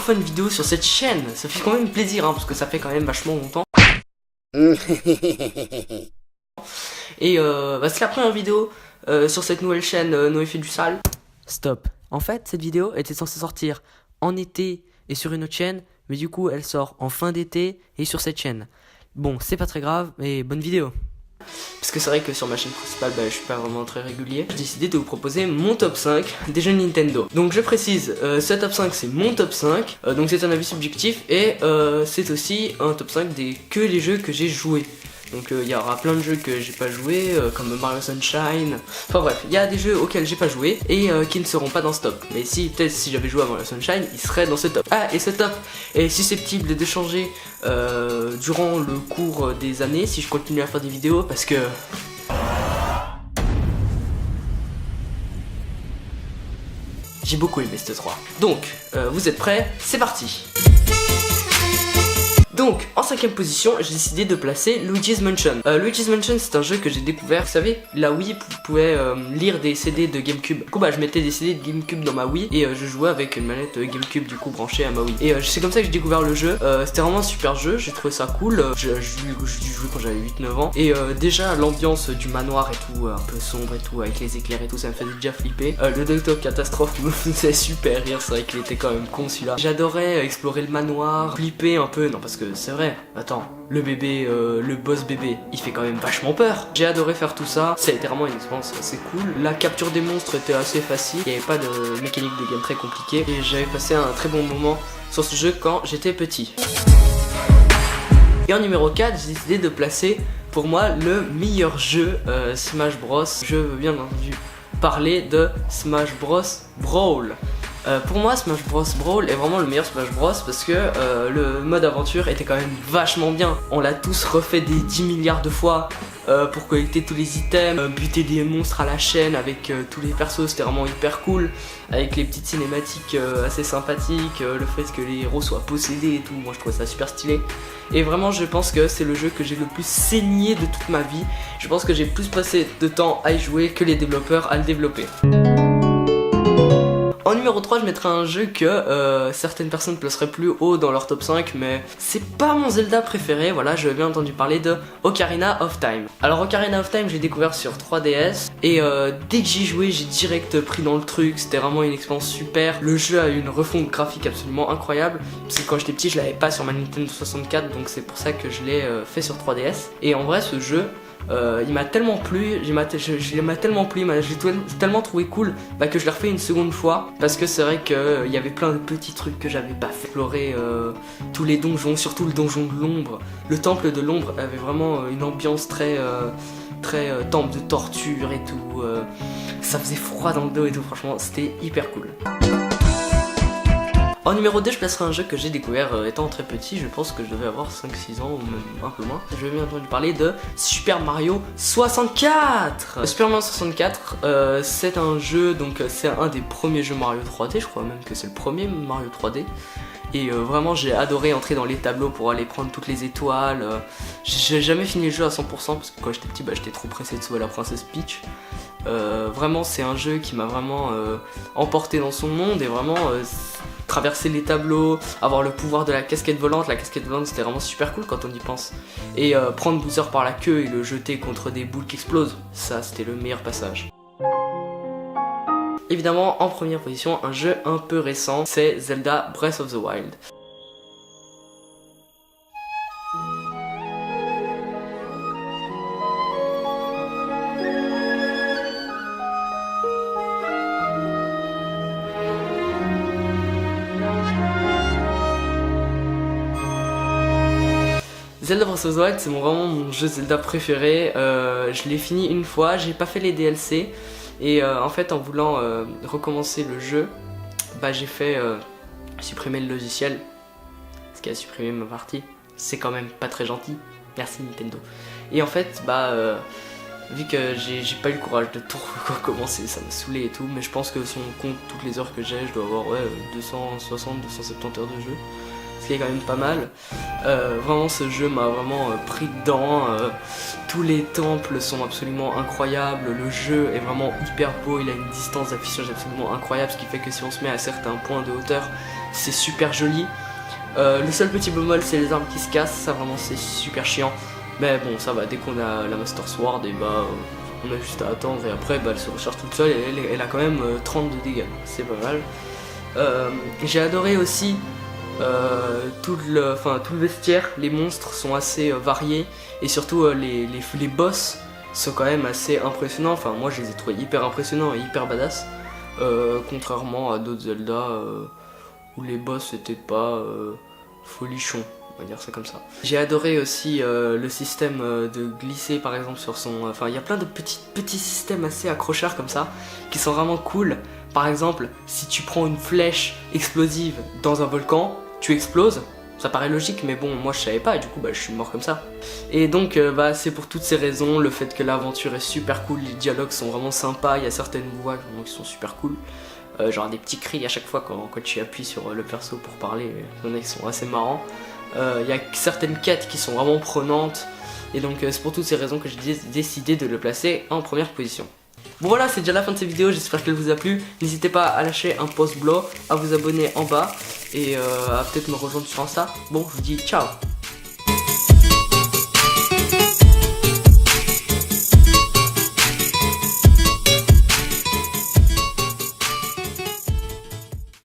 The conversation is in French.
refais une vidéo sur cette chaîne. Ça fait quand même plaisir, hein, parce que ça fait quand même vachement longtemps. Et c'est la première vidéo sur cette nouvelle chaîne Noé fait du sale. Stop. En fait, cette vidéo était censée sortir en été et sur une autre chaîne, mais du coup, elle sort en fin d'été et sur cette chaîne. Bon, c'est pas très grave, mais bonne vidéo. Parce que c'est vrai que sur ma chaîne principale, je suis pas vraiment très régulier. J'ai décidé de vous proposer mon top 5 des jeux Nintendo. Donc je précise, ce top 5 c'est mon top 5, donc c'est un avis subjectif et c'est aussi un top 5 des les jeux que j'ai joués. Donc il y aura plein de jeux que j'ai pas joué, comme Mario Sunshine. Enfin bref, il y a des jeux auxquels j'ai pas joué et qui ne seront pas dans ce top. Mais si, peut-être si j'avais joué à Mario Sunshine, il serait dans ce top. Ah, et ce top est susceptible de changer durant le cours des années si je continue à faire des vidéos parce que... j'ai beaucoup aimé ce 3. Donc, vous êtes prêts? C'est parti! Donc, en 5ème position, j'ai décidé de placer Luigi's Mansion. Luigi's Mansion, c'est un jeu que j'ai découvert. Vous savez, la Wii pouvait lire des CD de GameCube. Du coup, je mettais des CD de GameCube dans ma Wii et je jouais avec une manette GameCube du coup branchée à ma Wii. Et c'est comme ça que j'ai découvert le jeu. C'était vraiment un super jeu, j'ai trouvé ça cool. J'ai joué quand j'avais 8-9 ans. Et déjà, l'ambiance du manoir et tout, un peu sombre et tout, avec les éclairs et tout, ça me faisait déjà flipper. Le Docteur Catastrophe me faisait super rire, c'est vrai qu'il était quand même con celui-là. J'adorais explorer le manoir, flipper un peu, non parce que c'est vrai, attends, le bébé, le boss bébé, il fait quand même vachement peur. J'ai adoré faire tout ça, ça a été vraiment une expérience assez cool. La capture des monstres était assez facile, il n'y avait pas de mécanique de game très compliquée et j'avais passé un très bon moment sur ce jeu quand j'étais petit. Et en numéro 4, j'ai décidé de placer pour moi le meilleur jeu Smash Bros. Je veux bien entendu parler de Smash Bros. Brawl. Pour moi, Smash Bros Brawl est vraiment le meilleur Smash Bros parce que le mode aventure était quand même vachement bien. On l'a tous refait des 10 milliards de fois pour collecter tous les items, buter des monstres à la chaîne avec tous les persos, c'était vraiment hyper cool. Avec les petites cinématiques assez sympathiques, le fait que les héros soient possédés et tout, moi je trouvais ça super stylé. Et vraiment je pense que c'est le jeu que j'ai le plus saigné de toute ma vie. Je pense que j'ai plus passé de temps à y jouer que les développeurs à le développer. En numéro 3, je mettrai un jeu que certaines personnes placeraient plus haut dans leur top 5, mais c'est pas mon Zelda préféré. Voilà, je bien entendu parler de Ocarina of Time. Alors Ocarina of Time, j'ai découvert sur 3DS et dès que j'y jouais, j'ai direct pris dans le truc. C'était vraiment une expérience super. Le jeu a une refonte graphique absolument incroyable parce que quand j'étais petit, je l'avais pas sur ma Nintendo 64, donc c'est pour ça que je l'ai fait sur 3DS. Et en vrai, ce jeu, il m'a tellement plu, j'ai tellement trouvé cool que je l'ai refait une seconde fois parce que c'est vrai qu'il y avait plein de petits trucs que j'avais pas fait. Explorer tous les donjons, surtout le donjon de l'ombre. Le temple de l'ombre avait vraiment une ambiance très temple de torture et tout. Ça faisait froid dans le dos et tout, franchement c'était hyper cool. En numéro 2, je placerai un jeu que j'ai découvert étant très petit, je pense que je devais avoir 5-6 ans ou même un peu moins. Je vais bien entendu parler de Super Mario 64. Super Mario 64, c'est un jeu, donc c'est un des premiers jeux Mario 3D, je crois même que c'est le premier Mario 3D. Et vraiment j'ai adoré entrer dans les tableaux pour aller prendre toutes les étoiles. J'ai jamais fini le jeu à 100% parce que quand j'étais petit j'étais trop pressé de sauver la princesse Peach. Vraiment c'est un jeu qui m'a vraiment emporté dans son monde et vraiment traverser les tableaux, avoir le pouvoir de la casquette volante c'était vraiment super cool quand on y pense. Et prendre Bowser par la queue et le jeter contre des boules qui explosent, ça c'était le meilleur passage. Évidemment, en première position, un jeu un peu récent, c'est Zelda Breath of the Wild. Zelda Breath of the Wild, c'est vraiment mon jeu Zelda préféré. Je l'ai fini une fois, j'ai pas fait les DLC. Et en fait, en voulant recommencer le jeu, j'ai fait supprimer le logiciel, ce qui a supprimé ma partie. C'est quand même pas très gentil. Merci Nintendo. Et en fait, vu que j'ai pas eu le courage de tout recommencer, ça m'a saoulé et tout. Mais je pense que si on compte toutes les heures que j'ai, je dois avoir 260-270 heures de jeu. ce qui est quand même pas mal. Vraiment ce jeu m'a vraiment pris dedans, tous les temples sont absolument incroyables, le jeu est vraiment hyper beau, il a une distance d'affichage absolument incroyable, ce qui fait que si on se met à certains points de hauteur, c'est super joli. Le seul petit bémol c'est les armes qui se cassent, ça vraiment c'est super chiant. Mais bon ça va, dès qu'on a la Master Sword, et bah on a juste à attendre et après bah, elle se recharge toute seule et elle a quand même 30 de dégâts, c'est pas mal. J'ai adoré aussi tout le vestiaire, les monstres sont assez variés et surtout les boss sont quand même assez impressionnants, enfin moi je les ai trouvés hyper impressionnants et hyper badass, contrairement à d'autres Zelda où les boss n'étaient pas folichons, on va dire ça comme ça. J'ai adoré aussi le système de glisser par exemple sur son... Enfin il y a plein de petits systèmes assez accrochards comme ça qui sont vraiment cool. Par exemple, si tu prends une flèche explosive dans un volcan, tu exploses. Ça paraît logique mais bon moi je savais pas et du coup bah, je suis mort comme ça. Et donc bah, c'est pour toutes ces raisons, le fait que l'aventure est super cool, les dialogues sont vraiment sympas, il y a certaines voix qui sont super cool. Genre des petits cris à chaque fois quand tu appuies sur le perso pour parler, il y en a qui sont assez marrants. Il y a certaines quêtes qui sont vraiment prenantes et donc c'est pour toutes ces raisons que j'ai décidé de le placer en première position. Bon voilà, c'est déjà la fin de cette vidéo, j'espère qu'elle vous a plu. N'hésitez pas à lâcher un pouce bleu, à vous abonner en bas et à peut-être me rejoindre sur Insta. Bon, je vous dis ciao.